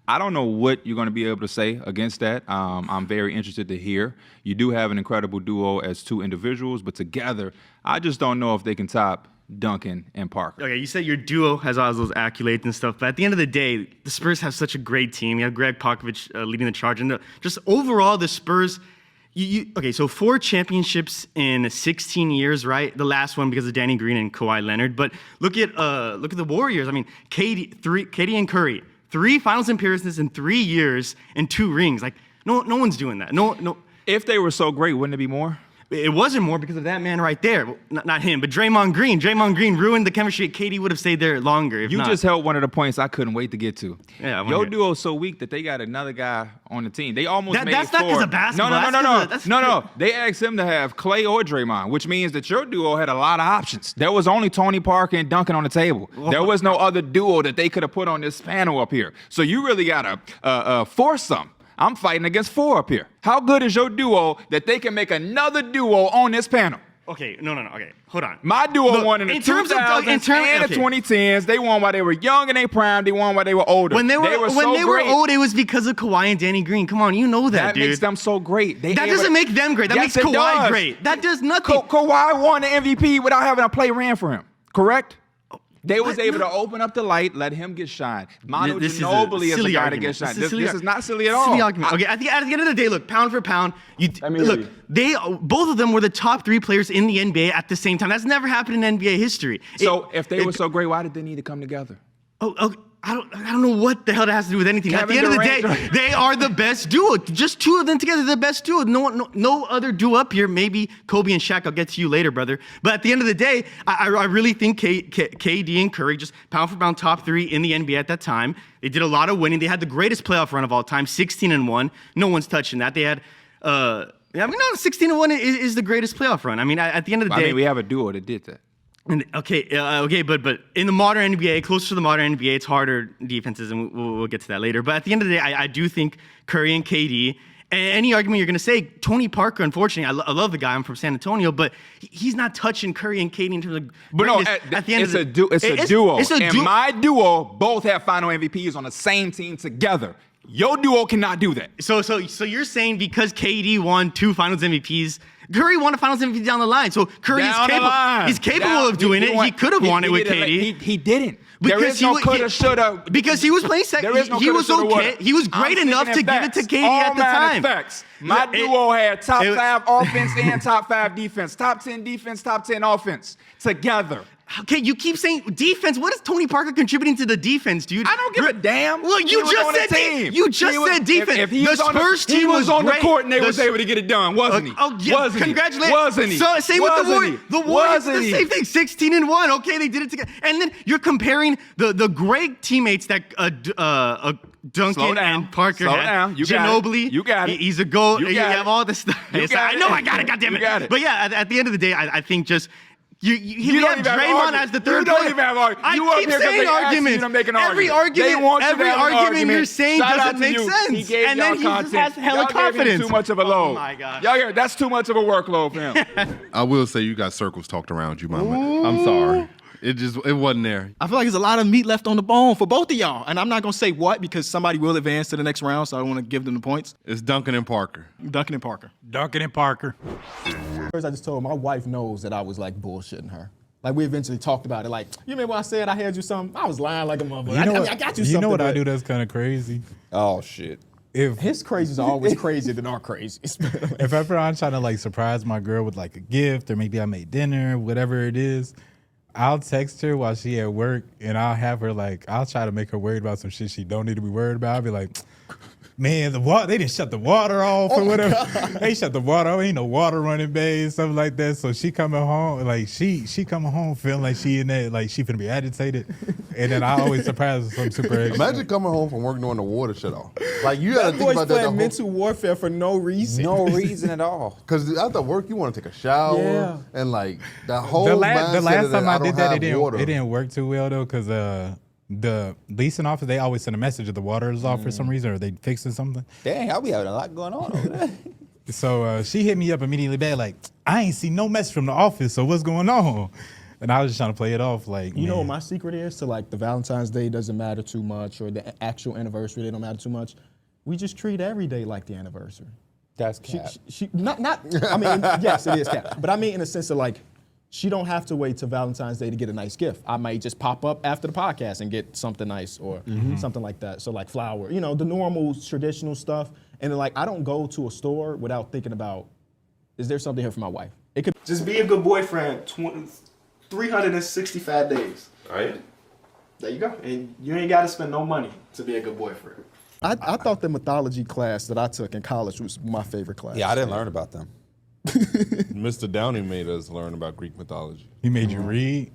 I don't know what you're going to be able to say against that. I'm very interested to hear. You do have an incredible duo as two individuals, but together, I just don't know if they can top Duncan and Parker. Okay, you said your duo has all those accolades and stuff, but at the end of the day, the Spurs have such a great team. You have Greg Popovich leading the charge, and just overall, the Spurs. Okay, so 4 championships in 16 years, right? The last one because of Danny Green and Kawhi Leonard. But look at the Warriors. I mean, KD and Curry, 3 finals appearances in 3 years and 2 rings. Like no one's doing that. No. If they were so great, wouldn't it be more? It wasn't more because of that man right there. Well, not him, but Draymond Green. Draymond Green ruined the chemistry. KD would have stayed there longer. If you not. just held one of the points I couldn't wait to get to. Yeah, your duo is so weak that they got another guy on the team. They almost made that's 4. Not because of basketball. No. They asked him to have Clay or Draymond, which means that your duo had a lot of options. There was only Tony Parker and Duncan on the table. There was no other duo that they could have put on this panel up here. So you really got to force some. I'm fighting against 4 up here. How good is your duo that they can make another duo on this panel? Okay, no. Okay, hold on. My duo won in the 2000s and the 2010s. They won while they were young and they prime. They won while they were older. When they were old, it was because of Kawhi and Danny Green. Come on, you know that, dude. That makes them so great. That doesn't make them great. That makes Kawhi great. That does nothing. Kawhi won the MVP without having a play ran for him. Correct? They was able to open up the light, let him get shine. Manu Ginobili is the guy to get shine. This is not silly at all. Silly argument. Okay, at the end of the day, look, pound for pound, both of them were the top 3 players in the NBA at the same time. That's never happened in NBA history. So if they were so great, why did they need to come together? I don't know what the hell that has to do with anything. At the end of the day, they are the best duo. Just 2 of them together, the best duo. No other duo up here. Maybe Kobe and Shaq. I'll get to you later, brother. But at the end of the day, I really think KD and Curry, just pound for pound top 3 in the NBA at that time. They did a lot of winning. They had the greatest playoff run of all time, 16-1. No one's touching that. They had 16-1 is the greatest playoff run. I mean, at the end of the day, we have a duo that did that. Okay, but in the modern NBA, closer to the modern NBA, it's harder defenses, and we'll get to that later. But at the end of the day, I do think Curry and KD, and any argument you're going to say, Tony Parker, unfortunately, I love the guy, I'm from San Antonio, but he's not touching Curry and KD in terms of greatness. But no, at the end it's a duo. And my duo both have final MVPs on the same team together. Your duo cannot do that. So you're saying because KD won 2 Finals MVPs, Curry won a Finals MVP down the line. So Curry is capable of doing it. He could have won it with KD. He didn't. There is no coulda, shoulda. Because he was playing second. He was okay. He was great enough to give it to KD at the time. Facts. My duo had top 5 offense and top 5 defense. Top 10 defense, top 10 offense together. Okay, you keep saying defense. What is Tony Parker contributing to the defense, dude? I don't give a damn. Well, you just said defense. If he was on the court and they was able to get it done, wasn't he? Oh, yeah. Wasn't Congratulations. He? Wasn't he? So, same with the Warriors. The Warriors, the same thing. 16-1. Okay, they did it together. And then you're comparing the great teammates that Duncan and Parker had. Ginobili. You got it. He's a GOAT. You have all this stuff. I know I got it. God damn it. You got it. But yeah, at the end of the day, I think just. You don't have Draymond as the third player. You don't even have arguments. I keep saying arguments. Every argument you're saying doesn't make sense. And then he just has hella confidence. Too much of a load. Oh my gosh. Y'all, that's too much of a workload for him. I will say you got circles talked around you, my man. I'm sorry. It wasn't there. I feel like there's a lot of meat left on the bone for both of y'all. And I'm not going to say what because somebody will advance to the next round, so I want to give them the points. It's Duncan and Parker. Duncan and Parker. Duncan and Parker. First, I just told her, my wife knows that I was like bullshitting her. Like we eventually talked about it. Like, you remember when I said I had you something? I was lying like a motherfucker. I got you something. You know what I do that's kind of crazy? Oh, shit. His crazies are always crazier than our crazies. If ever I'm trying to like surprise my girl with like a gift or maybe I made dinner, whatever it is, I'll text her while she at work and I'll have her like, I'll try to make her worried about some shit she don't need to be worried about. I'll be like, man, they didn't shut the water off or whatever. They shut the water off. Ain't no water running, babe, something like that. So she coming home, like she coming home feeling like she in there, like she finna be agitated. And then I always surprise her with something super extra. Imagine coming home from work knowing the water shut off. Like you gotta think about that. Playing mental warfare for no reason. No reason at all. Because after work, you want to take a shower and like the whole the last time I did that, it water. didn't work too well though, because the leasing office, they always send a message that the water is off for some reason or they fixing something. Dang, I'll be having a lot going on over there. So she hit me up immediately back like, I ain't see no message from the office, so what's going on? And I was just trying to play it off like, You know man, what my secret is to like the Valentine's Day doesn't matter too much or the actual anniversary they don't matter too much. We just treat every day like the anniversary. That's cap. She not I mean yes it is cap, but I mean in the sense of like she don't have to wait till Valentine's Day to get a nice gift. I might just pop up after the podcast and get something nice or something like that. So like flower, you know, the normal traditional stuff. And then like I don't go to a store without thinking about, is there something here for my wife? It could Just be a good boyfriend 365 days. All right. There you go. And you ain't got to spend no money to be a good boyfriend. I thought the mythology class that I took in college was my favorite class. Yeah, I didn't learn about them. Mr. Downey made us learn about Greek mythology. he made you read.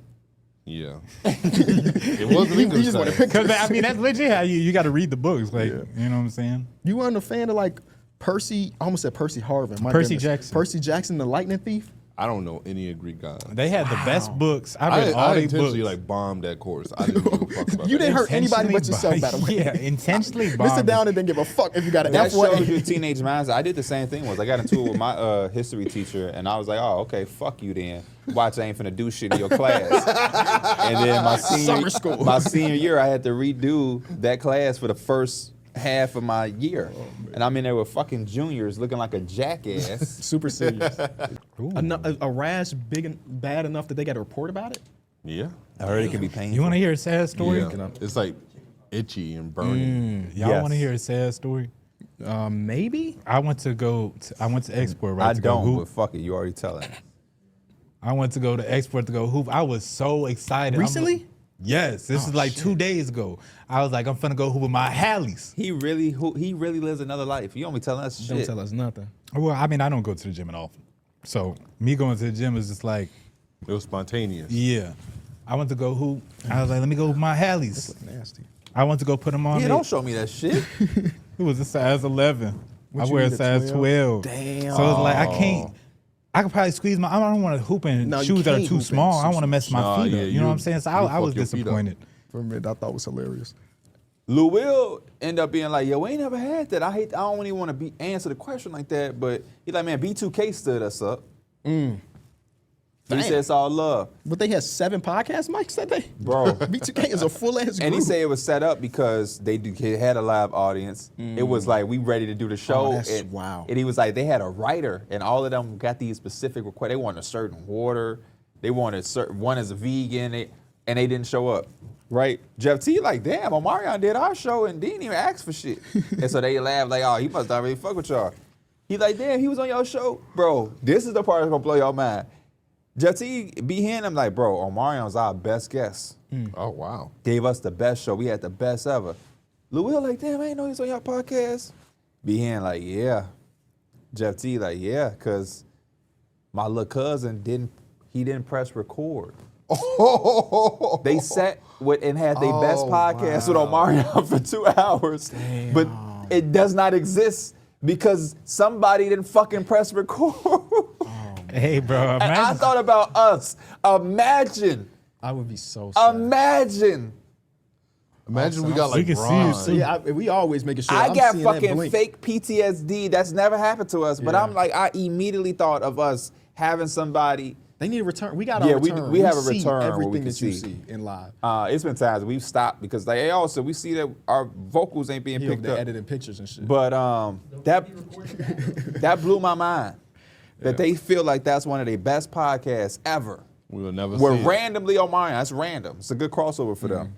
Yeah. It wasn't English. just wanna time. Because I mean, that's legit how you got to read the books. Like, you know what I'm saying? You weren't a fan of like Percy, I almost said Percy Harvin. My Percy goodness. Jackson. Percy Jackson, the Lightning Thief. I don't know any Greek gods. They had the best books. I read all I their intentionally books. like bombed that course. I didn't give a fuck about You that. didn't hurt anybody but yourself, by the way. Yeah, intentionally Mr. bombed. Downer didn't give a fuck if you got an That F one. shows your teenage minds. I did the same thing. I got into it with my history teacher, and I was like, "Oh, okay, fuck you then. Watch, I ain't finna do shit in your class." And then my senior year, I had to redo that class for the first half of my year, and I'm in there with fucking juniors looking like a jackass. Super serious. A rash big and bad enough that they got to report about it? Yeah. I heard it can be painful. You want to hear a sad story? Yeah. It's like itchy and burning. Y'all Yes. want to hear a sad story? Maybe. I went to export. Right, I to go don't, hoop. but fuck it, you already telling. I went to go to export to go hoop. I was so excited. Recently? Yes, this is like 2 days ago. I was like, I'm finna go hoop with my Hallies. He really lives another life. You don't be telling us shit. Don't tell us nothing. Well, I mean, I don't go to the gym at all. So me going to the gym is just like, It was spontaneous. yeah. I went to go hoop. I was like, let me go with my Hallies. Nasty. I went to go put them on. Yeah, don't show me that shit. It was a size 11. What I you wear a need, a size 12. Damn. So it's like, I can't. I could probably squeeze I don't want to hoop in No, you shoes that are can't too hoop in small. I shoes. want to mess my Nah, feet yeah, up. You know what I'm saying? So I fuck was your feet up. disappointed. For a minute, I thought it was hilarious. Lou will end up being like, yo, we ain't never had that. I don't even want to answer the question like that, but he's like, man, B2K stood us up. He Damn. said it's all love. But they had 7 podcasts, Mike said they? Bro. B2K is a full-ass group. And he said it was set up because they had a live audience. It was like, we ready to do the show. that's- wow. And he was like, they had a writer, and all of them got these specific requests. They wanted a certain water. They wanted one is a vegan, and they didn't show up. Right? Jeff T like, damn, Omarion did our show and didn't even ask for shit. And so they laughed like, oh, he must not really fuck with y'all. He like, damn, he was on your show? Bro, this is the part that's gonna blow your mind. Jeff T be hearing him like, bro, Omarion's our best guest. Oh, wow. Gave us the best show. We had the best ever. Lou Will like, damn, I ain't know he was on your podcast. Be hearing like, yeah. Jeff T like, yeah, because my little cousin didn't press record. They sat and had their best podcast with Omarion for 2 hours, but it does not exist because somebody didn't fucking press record. Hey, bro. And I thought about us. Imagine. I would be so sad. Imagine. Imagine we got We like can see you Ron. soon. Yeah, we always making sure. I I'm got seeing that fucking blink. fake PTSD. That's never happened to us. But I'm like, I immediately thought of us having somebody. They need a return. We got Yeah, a we return. have a see return where we everything can that you see. see in live. It's been times we've stopped because like, hey, also we see that our vocals ain't being He over picked there up. editing pictures and shit. But that blew my mind. That they feel like that's one of their best podcasts ever. We will never We're see it. randomly Omarion. That's random. It's a good crossover for them.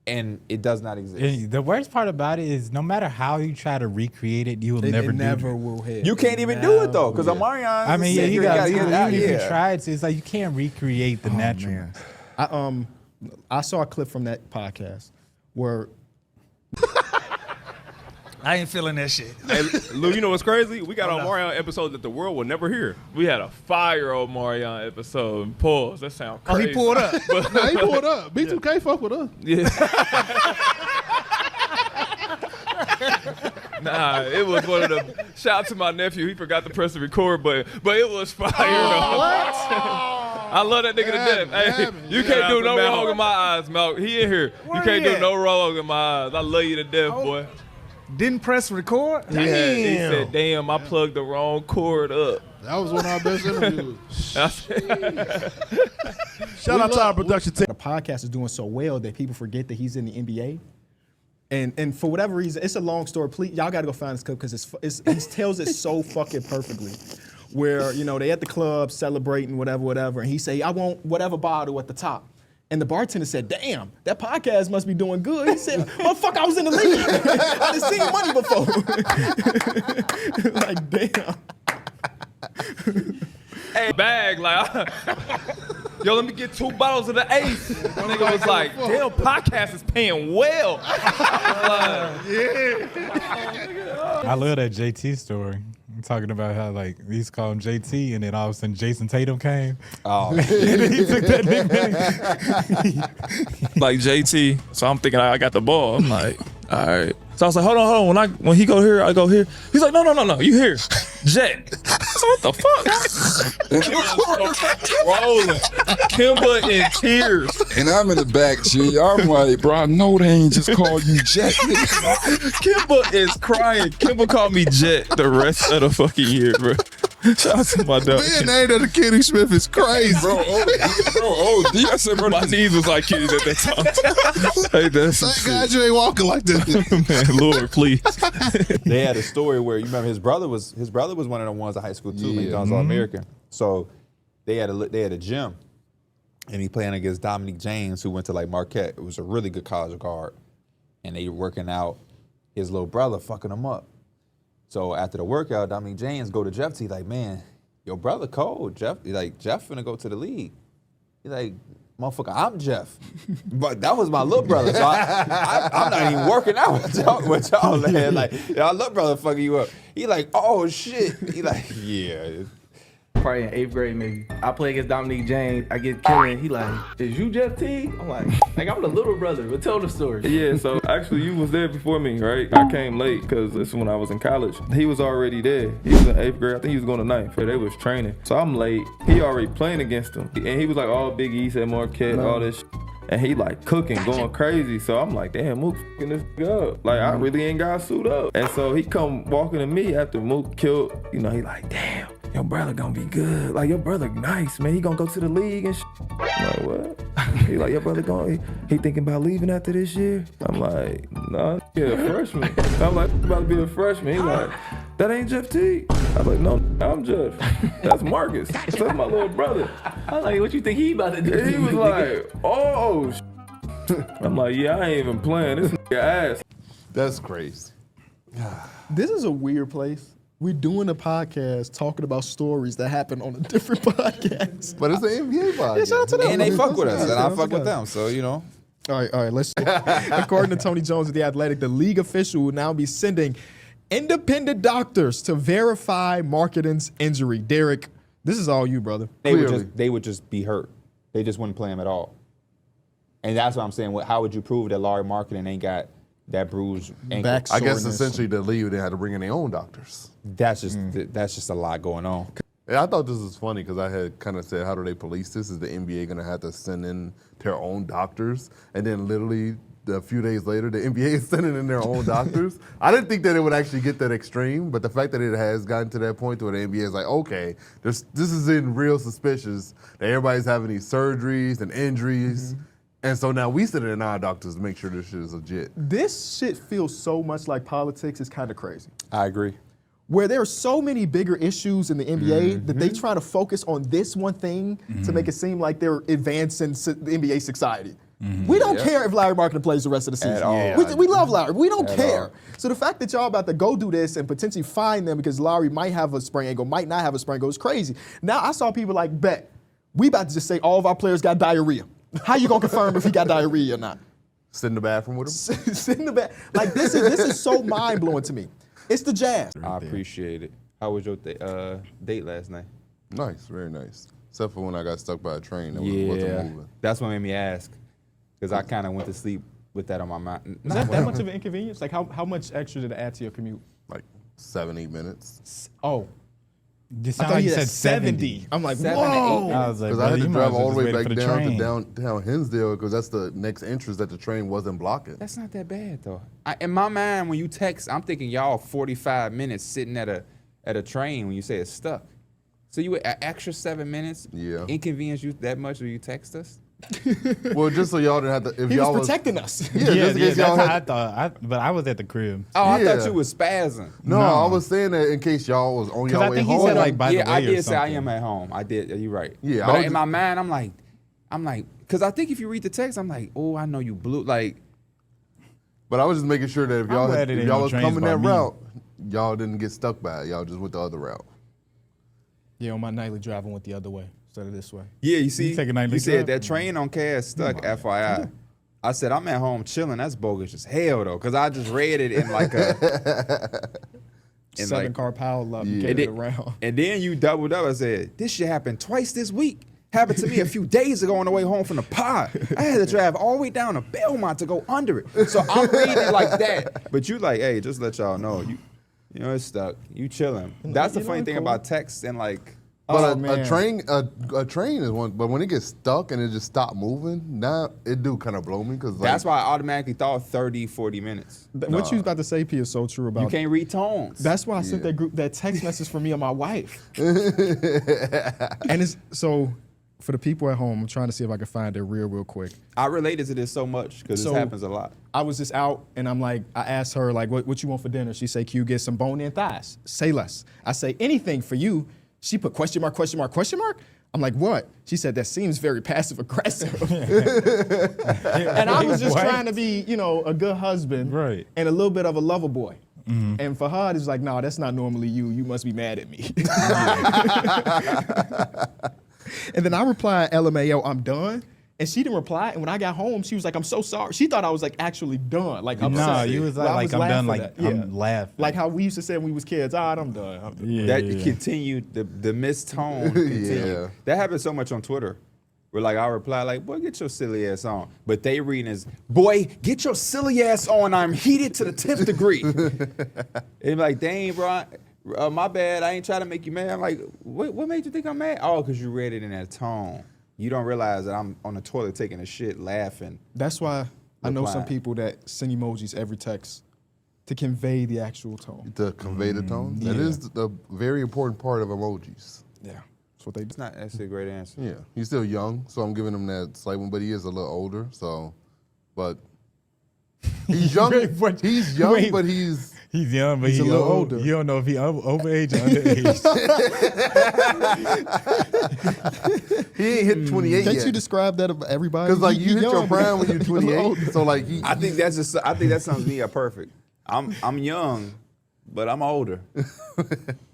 And it does not exist. And the worst part about it is no matter how you try to recreate it, you will never it do never it. will hit. You can't even do it though, because Omarion. I mean, yeah, you got get it out. even if you Yeah. try it, it's like you can't recreate the natural. I saw a clip from that podcast where I ain't feeling that shit. Hey, Lou, you know what's crazy? We got Omarion episodes that the world will never hear. We had a fire Omarion episode. Pause. That sounds Oh, crazy. he pulled up. Nah, he pulled up. B2K fuck with us. Nah, it was one of the. Shout out to my nephew. He forgot to press the record button, but it was fire. I love that nigga to death. Hey, you can't do no wrong in my eyes, Malk. He in here. Where You can't he do at? no wrong in my eyes. I love you to death, boy. Didn't press record? He said, damn, I plugged the wrong cord up. That was one of our best interviews. Shout out to our production team. The podcast is doing so well that people forget that he's in the NBA. And for whatever reason, it's a long story. Please, y'all got to go find this clip because he tells it so fucking perfectly. Where, you know, they at the club celebrating, whatever, and he say, I want whatever bottle at the top. And the bartender said, damn, that podcast must be doing good. He said, motherfucker, I was in the league. I done seen money before. Like, damn. Hey, bag, like, yo, let me get 2 bottles of the Ace. My nigga was like, damn, podcast is paying well. I love that JT story. I'm talking about how like we used to call him JT, and then all of a sudden Jason Tatum came. Oh, And then he took that nickname. Like JT. So I'm thinking I got the ball. I'm like, all right. So I was like, hold on. When he go here, I go here. He's like, no, you here. Jet. So what the fuck? Rolling. Kimba in tears. And I'm in the back, G. I'm like, bro, I know they ain't just called you Jet. Kimba is crying. Kimba called me Jet the rest of the fucking year, bro. Shout out to my dog. Being named after Kenny Smith is crazy. Bro, OD. I said, bro, My knees was like kitties at that time. Hey, that's some Thank God shit. you ain't walking like that. Man, Lord, please. they had a story where you remember his brother was one of the ones at high school too. Yeah. He was All-American. So they had a gym, and he playing against Dominique James, who went to like Marquette. It was a really good college guard, and they were working out. His little brother fucking him up. So after the workout, Dominique James go to Jeff T like, man, your brother cold. Jeff finna go to the league. He's like, motherfucker, I'm Jeff. But that was my little brother. So I'm not even working out with y'all man. Like, y'all little brother fucking you up. He like, oh shit. He like, yeah. Probably in 8th grade, maybe. I play against Dominique James. I get killing. He like, is you Jeff Teague? I'm like I'm the little brother. But tell the story. Yeah, so actually you was there before me, right? I came late because this is when I was in college. He was already there. He was in 8th grade. I think he was going to 9th. They was training. So I'm late. He already playing against him. And he was like all Big East at Marquette, all this shit. And he like cooking, going crazy. So I'm like, damn, Mook fucking this up. Like, I really ain't got to suit up. And so he come walking to me after Mook killed. You know, he like, damn, your brother gonna be good. Like, your brother nice, man. He gonna go to the league and shit. I'm like, what? He like, your brother he thinking about leaving after this year? I'm like, nah, he a freshman. I'm like, about to be a freshman. He like, that ain't Jeff T. I was like, no, I'm Jeff. That's Marcus. That's my little brother. I'm like, what you think he about to do? He was like, oh, I'm like, yeah, I ain't even playing. This nigga ass. That's crazy. This is a weird place. We're doing a podcast talking about stories that happen on a different podcast. But it's an NBA podcast. Yeah, shout out to them. And they fuck with us, and I Yeah, fuck with them. So, you know. All right, let's. According to Tony Jones of The Athletic, the league official will now be sending independent doctors to verify Markkanen's injury. Derek, this is all you, brother. They would just be hurt. They just wouldn't play him at all. And that's what I'm saying. How would you prove that Larry Markkanen ain't got that bruised ankle? Back I guess soreness. essentially the league would have to bring in their own doctors. That's just a lot going on. And I thought this was funny because I had kind of said, how do they police this? Is the NBA going to have to send in their own doctors? And then literally a few days later, the NBA is sending in their own doctors. I didn't think that it would actually get that extreme, but the fact that it has gotten to that point where the NBA is like, okay, this is in real suspicious that everybody's having these surgeries and injuries. And so now we send in our doctors to make sure this shit is legit. This shit feels so much like politics. It's kind of crazy. I agree. Where there are so many bigger issues in the NBA that they try to focus on this one thing to make it seem like they're advancing the NBA society. We don't care if Larry Markkanen plays the rest of the season. At all. We love Larry. We don't At care. all. So the fact that y'all about to go do this and potentially find them because Larry might have a sprained ankle, might not have a sprained ankle is crazy. Now I saw people like, bet, we about to just say all of our players got diarrhea. How you gonna confirm if he got diarrhea or not? Sit in the bathroom with him? Sit in the back. Like this is so mind blowing to me. It's the Jazz. I appreciate it. How was your date last night? Nice, very nice. Except for when I got stuck by a train that wasn't moving. That's what made me ask. Because I kind of went to sleep with that on my mind. Is that much of an inconvenience? Like how much extra did it add to your commute? Like 7-8 minutes. Oh. You I sound thought like you you said said 70. I'm like, 7 to whoa. 8 I was like, Because I had brother, to you might drive as well all the just way wait back for the down train. to down Hinsdale because that's the next entrance that the train wasn't blocking. That's not that bad though. In my mind, when you text, I'm thinking y'all 45 minutes sitting at a train when you say it's stuck. So you an extra 7 minutes? Yeah. Inconvenience you that much when you text us? Well, just so y'all didn't have to. If He y'all was protecting us. Yeah, just in case that's y'all how had. I thought. But I was at the crib. Oh, I Yeah. thought you was spazzing. No, I was saying that in case y'all was on your I way think he home. said like by Yeah, the way I or did say I something. am at home. I did. You're right. Yeah, I But was in my mind, I'm like, because I think if you read the text, I'm like, oh, I know you blew. Like, But I was just making sure that if y'all, glad it if ain't y'all no was trains coming by that me. route, y'all didn't get stuck by it. Y'all just went the other route. Yeah, on my nightly drive, I went the other way instead of this way. yeah, you see, take a nightly you said drive? that train on Cass stuck. FYI, I said I'm at home chilling. That's bogus as hell though, because I just read it in like a. in 7-car power up, Yeah. get And it then- around. And then you doubled up. I said, this shit happened twice this week. Happened to me a few days ago on the way home from the pod. I had to drive all the way down to Belmont to go under it. So I'm reading it like that. But you like, hey, just let y'all know. You know, it's stuck. You chilling. That's the You know, funny it's thing cool. about text and like, But a man. train is one. But when it gets stuck and it just stop moving, now it do kind of blow me because that's why I automatically thought 30, 40 minutes. What you was about to say, P, is so true about You can't read tones. That's why I sent that text message for me and my wife. And it's so for the people at home, I'm trying to see if I can find it real quick. I related to this so much because So- this happens a lot. I was just out and I'm like, I asked her like, what you want for dinner? She say, Q, get some bone-in thighs. Say less. I say, anything for you. She put question mark, question mark, question mark. I'm like, what? She said, that seems very passive aggressive. And I was just What? trying to be, you know, a good husband Right. and a little bit of a lover boy. And Fahad is like, no, that's not normally you. You must be mad at me. And then I replied, LMAO, I'm done. And she didn't reply. And when I got home, she was like, I'm so sorry. She thought I was like actually done. Like I'm No, you was Well, I like I'm laughing done. Like at that. I'm laughing. Like how we used to say when we was kids, all right, I'm done. I'm done. yeah, That yeah. continued, the missed tone continued. Yeah. That happens so much on Twitter. Where like I reply like, boy, get your silly ass on. But they reading is, boy, get your silly ass on. I'm heated to the 10th degree. And like, dang, bro, my bad. I ain't trying to make you mad. I'm like, what made you think I'm mad? Oh, because you read it in that tone. You don't realize that I'm on the toilet taking a shit, laughing. That's why I know some Reply. people that send emojis every text to convey the actual tone. to convey the tone. That is the very important part of emojis. Yeah, that's what they do. It's not actually a great answer. Yeah, he's still young, so I'm giving him that slight one, but he is a little older. So, but he's young. Wait, he's young, wait. but he's He's young, but He's he's a little old. older. You don't know if he overage or underage. he ain't hit 28 Can't yet. you describe that of everybody? Because like He- you he hit your young, but prime when you're he's a little 28, older. so like he. I think that sums me up perfect. I'm young, but I'm older.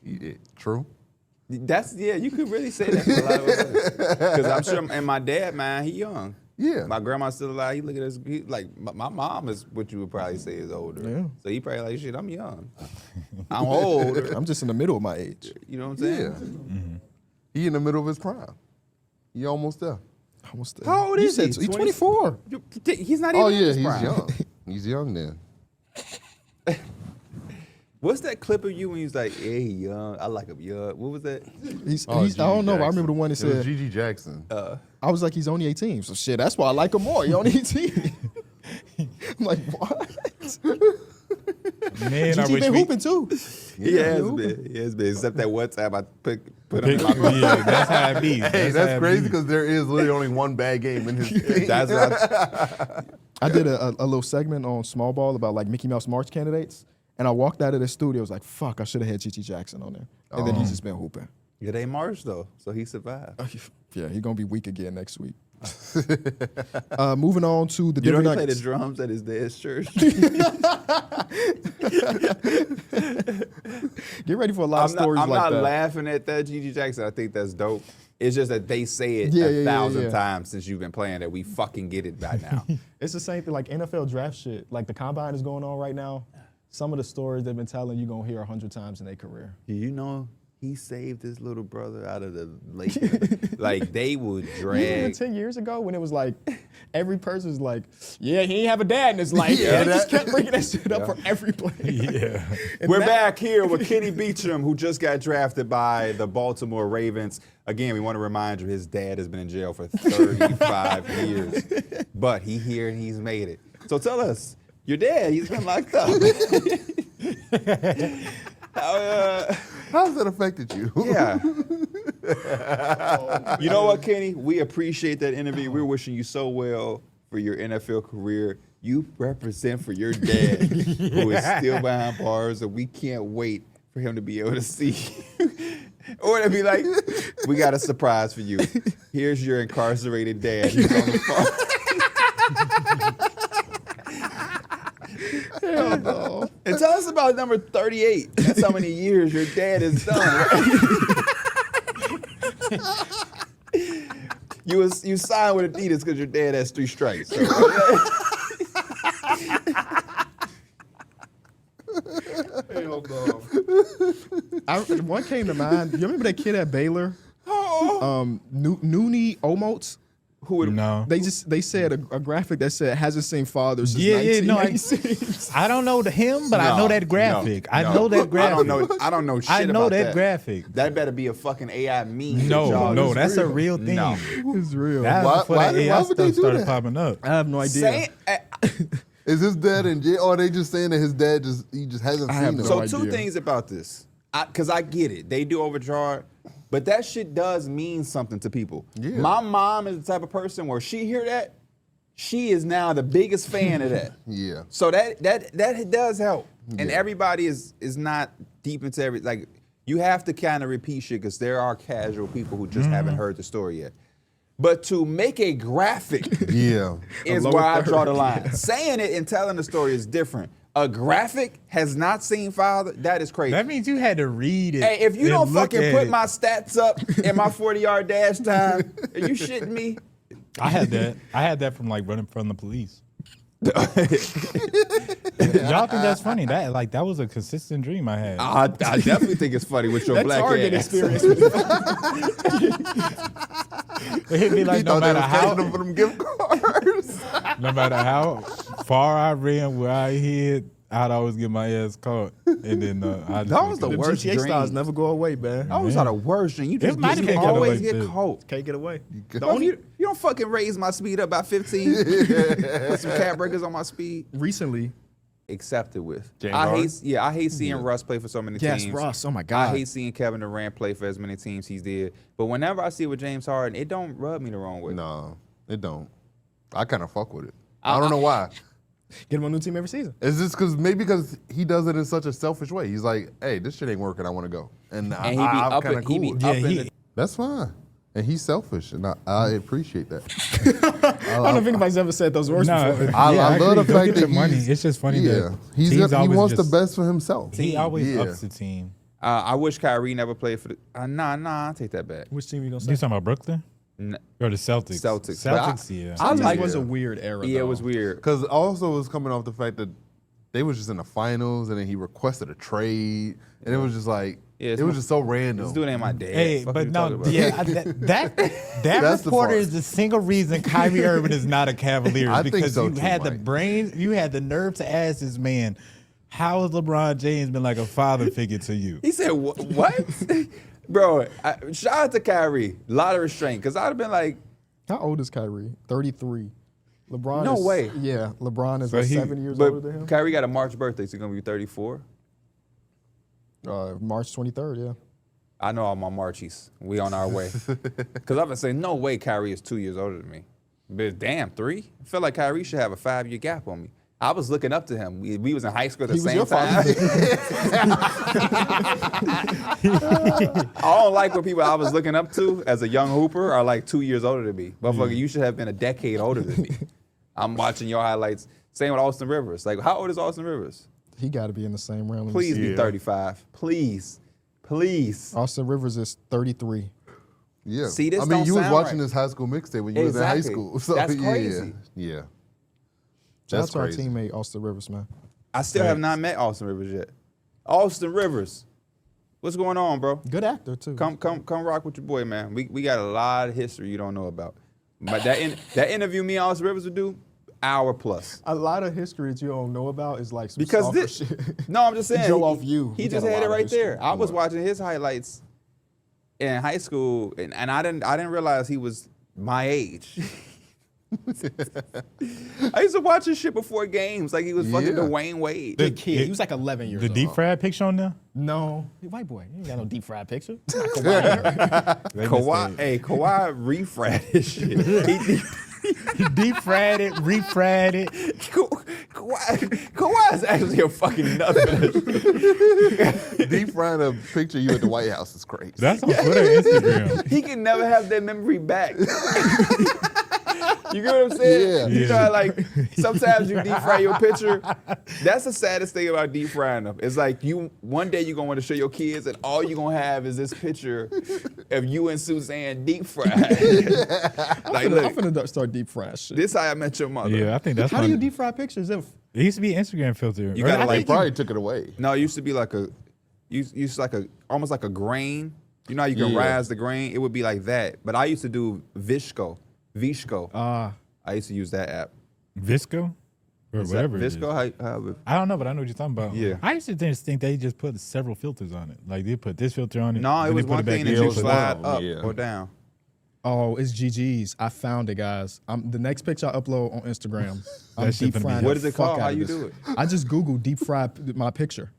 Yeah, true. That's you could really say that for a lot of us. Because I'm sure, and my dad, man, he young. Yeah. My grandma's still alive. He look at us, he, like my mom is what you would probably say is older. Yeah. So he probably like, shit, I'm young. I'm older. I'm just in the middle of my age. You know what I'm saying? Yeah. He in the middle of his prime. He almost there. Almost there. How old You is he? said He's 24. He's not even. Oh in yeah, his he's prime. young. He's young then. What's that clip of you when he's like, yeah, he young. I like him young. What was that? He's, Oh, he's I don't know. But I Gigi remember the one that Jackson. It was said, Gigi Jackson. I was like, he's only 18. So shit, that's why I like him more. He only 18. I'm like, what? Man, I Gigi wish been we. hooping too. He has been. He has been. Except that one time I put him in my Yeah, that's how it be. Hey, how that's it crazy be. because there is literally only one bad game in his team. That's what I did a little segment on Small Ball about like Mickey Mouse March candidates. And I walked out of the studio, I was like, fuck, I should have had Gigi Jackson on there. And then he's just been hooping. Yeah, they marched though, so he survived. Yeah, he's going to be weak again next week. Moving on to the You know Denver he played the Nuggets. drums at his dad's church. Get ready for a lot of stories I'm like not that. laughing at that, Gigi Jackson. I think that's dope. It's just that they say it Yeah, a yeah, yeah, thousand yeah. times since you've been playing that we fucking get it by now. It's the same thing like NFL draft shit. Like the combine is going on right now. Some of the stories they've been telling you're going to hear 100 times in their career. You know, he saved his little brother out of the lake. Like they would You remember drag. 10 years ago when it was like, every person's like, yeah, he ain't have a dad in his life. Yeah, They just kept bringing that shit up for every player. Yeah. And We're that- back here with Kenny Beecham, who just got drafted by the Baltimore Ravens. Again, we want to remind you his dad has been in jail for 35 years. But he here and he's made it. So tell us, your dad, he's been locked up. How's that affected you? Yeah. You know what, Kenny? We appreciate that interview. We're wishing you so well for your NFL career. You represent for your dad, who is still behind bars, and we can't wait for him to be able to see you. Or to be like, we got a surprise for you. Here's your incarcerated dad. He's on the phone. Hell no. And tell us about number 38. That's how many years your dad has done, right? You signed with Adidas because your dad has 3 strikes. So, hell no. One came to mind. You remember that kid at Baylor? Nooney Omotes? Who would No. They said a graphic that said hasn't seen father since Yeah, no, 1996. I don't know him, but I know that graphic. I know that graphic. I don't know shit I know about that graphic. That better be a fucking AI meme. No, that's a real thing. No. It's real. That was before why the AI would they stuff do started that? popping up. I have no idea. Is his dad in jail? Or are they just saying that his dad just hasn't have seen him? no So idea. 2 things about this, because I get it. They do overcharge, but that shit does mean something to people. Yeah. My mom is the type of person where she hear that, she is now the biggest fan of that. Yeah. So that does help. And everybody is not deep into like you have to kind of repeat shit because there are casual people who just haven't heard the story yet. But to make a graphic Yeah. is where I draw the line. Saying it and telling the story is different. A graphic has not seen father, that is crazy. That means you had to read it. Hey, if you and don't look fucking at put it. my stats up in my 40-yard dash time, are you shitting me? I had that. I had that from like running from the police. Y'all think that's funny? That was a consistent dream I had. I definitely think it's funny with your That black Target ass. experience. It'd be like He no thought they matter was how, catching him for them gift cards. no matter how far I ran, where I hid, I'd always get my ass caught, and then I just That was the The worst GTA dream. stars never go away, man. I always had a worst dream. You just might have been always kinda get like caught. Can't get away. The only, you don't fucking raise my speed up by 15. Put some cat breakers on my speed. Recently, Accepted with. James I Harden? hate seeing Russ play for so many yes, teams. Ross. Oh my I God. hate seeing Kevin Durant play for as many teams he's did. But whenever I see it with James Harden, it don't rub me the wrong way. No, it don't. I kind of fuck with it. I don't know why. Get him on a new team every season. Is this because he does it in such a selfish way? He's like, hey, this shit ain't working. I want to go. And And he be I'm up, kind of cool. with it. in the That's fine. And he's selfish, and I appreciate that. I don't know if anybody's ever said those words before. I love the go fact get that your money. he's- It's just funny Yeah, that he teams always wants just, the best for himself. He always Yeah. ups the team. I wish Kyrie never played for the. I'll take that back. Which team you gonna You say? talking about Brooklyn or the Celtics? Celtics. But Celtics, yeah. I like It was it. a weird era. Yeah, it though. was weird. Because also it was coming off the fact that they was just in the finals, and then he requested a trade, and it was just like Yeah, it's it was my- just so random. This dude ain't my dad. Hey, Fuck but you no, talking about? yeah, that That's the reporter part. is the single reason Kyrie Irving is not a Cavalier I think because so you too, had the Mike. brain, you had the nerve to ask this man, how has LeBron James been like a father figure to you? He said, what? Bro, shout out to Kyrie. A lot of restraint. Because I'd have been like, How old is Kyrie? 33. LeBron. No is, way. Yeah, LeBron is So he- 7 years older than but him. Kyrie got a March birthday, so he's going to be 34. March 23rd. Yeah. I know all my Marchies. We on our way. Because I've been saying, no way Kyrie is 2 years older than me. But damn, 3? I feel like Kyrie should have a 5-year gap on me. I was looking up to him. We was in high school at the He was same your time. I don't like when people I was looking up to as a young hooper are like 2 years older than me. Motherfucker, you should have been a decade older than me. I'm watching your highlights. Same with Austin Rivers. Like, how old is Austin Rivers? He got to be in the same realm. Please be 35. Please. Please. Austin Rivers is 33. Yeah. See, this I mean, don't you was sound watching right. this high school mixtape when you was in high Exactly. school. So, That's yeah, crazy. Yeah. Shout out That's to our crazy. teammate Austin Rivers, man. I still have not met Austin Rivers yet. Austin Rivers. What's going on, bro? Good actor too. Come rock with your boy, man. We got a lot of history you don't know about. But that interview me and Austin Rivers would do, hour plus. A lot of history that you don't know about is like some Because softer this, shit. no, I'm just saying. Joe off you. He He just got a had it lot of right history. there. I was watching his highlights in high school, and I didn't realize he was my age. I used to watch his shit before games, like he was fucking Yeah. Dwayne Wade. The kid, he was like 11 years The old. deep fried picture on there? No, he white boy. He ain't got no deep fried picture. Not Kawhi. Kawhi refried his shit. He deep fried it, refried it. Kawhi is actually a fucking nothing. Deep frying a picture of you at the White House is crazy. That's on Twitter and Instagram. He can never have that memory back. You get what I'm saying? Yeah. You know, like sometimes you deep fry your picture. That's the saddest thing about deep frying them. It's like one day you're gonna want to show your kids, and all you're gonna have is this picture of you and Suzanne deep fried. Like, I'm look, finna start deep frying shit. this how I met your mother. Yeah, I think that's How do you deep fry pictures? It used to be Instagram filter. You gotta, I like, think Probably took it away. No, it used to be like almost like a grain. You know how you can Yeah. rise the grain? It would be like that. But I used to do Vishko. I used to use that app. Visco or Is that whatever. it is. Visco? How I don't know, but I know what you're talking about. Yeah. I used to just think they just put several filters on it. Like they put this filter on it. No, it then was they put one back thing in, that Yeah, you it was slide one, up yeah. or down. Oh, it's GG's. I found it, guys. The next picture I upload on Instagram. I'm shit deep finna be frying. hot. What the is it fuck called? out How of you this. do it? I just Googled deep fry my picture,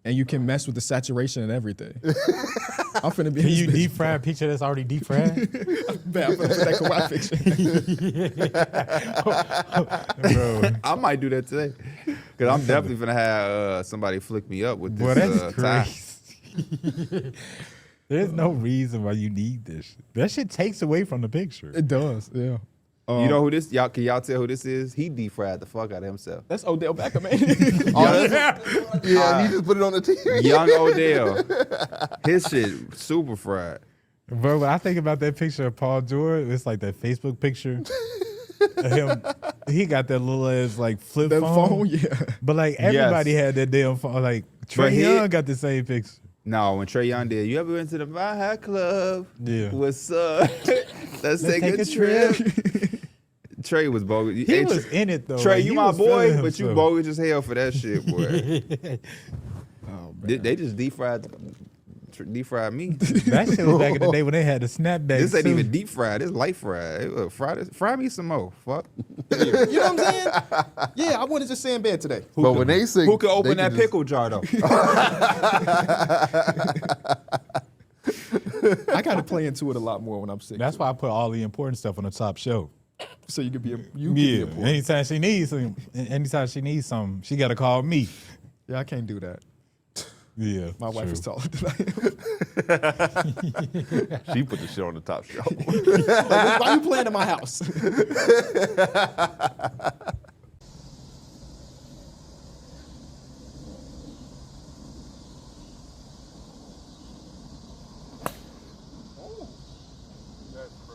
and you can mess with the saturation and everything. I'm finna be. Can in you this deep bitch. fry a picture that's already deep fried? Man, I'm finna put that Kawhi picture. Bro, I might do that today. Because I'm definitely going to have somebody flick me up with this boy, that's tie. crazy. There's no reason why you need this shit. That shit takes away from the picture. It does, yeah. You know who this? Can y'all tell who this is? He deep fried the fuck out of himself. That's Odell Beckham, man. Yeah, and he just put it on the TV. Young Odell. His shit super fried. Bro, when I think about that picture of Paul George, it's like that Facebook picture of him. He got that little ass like flip That phone. phone, yeah. But like everybody had that damn phone. Like Trey he- Young got the same picture. No, when Trey Young did, you ever went to the Baja Club? Yeah. What's up? Let's take a trip. Trey was bogus. He was in it though. Trey, Like, you he my was boy, feeling but you himself. bogus as hell for that shit, boy. Oh, man. They just deep fried me. That shit was back in the day when they had the snapback. This ain't too. even deep fried. It's light fried. Fry me some more. Fuck. You know what I'm saying? Yeah, I wanted to stay in bed today. But when they sing, Who could open they that just- pickle jar though? I gotta play into it a lot more when I'm sick. That's why I put all the important stuff on the top shelf. So you could be you Yeah. can be a Anytime she needs something, she got to call me. Yeah, I can't do that. Yeah. My wife is true. taller than I am. She put the shit on the top shelf. Like, why you playing in my house?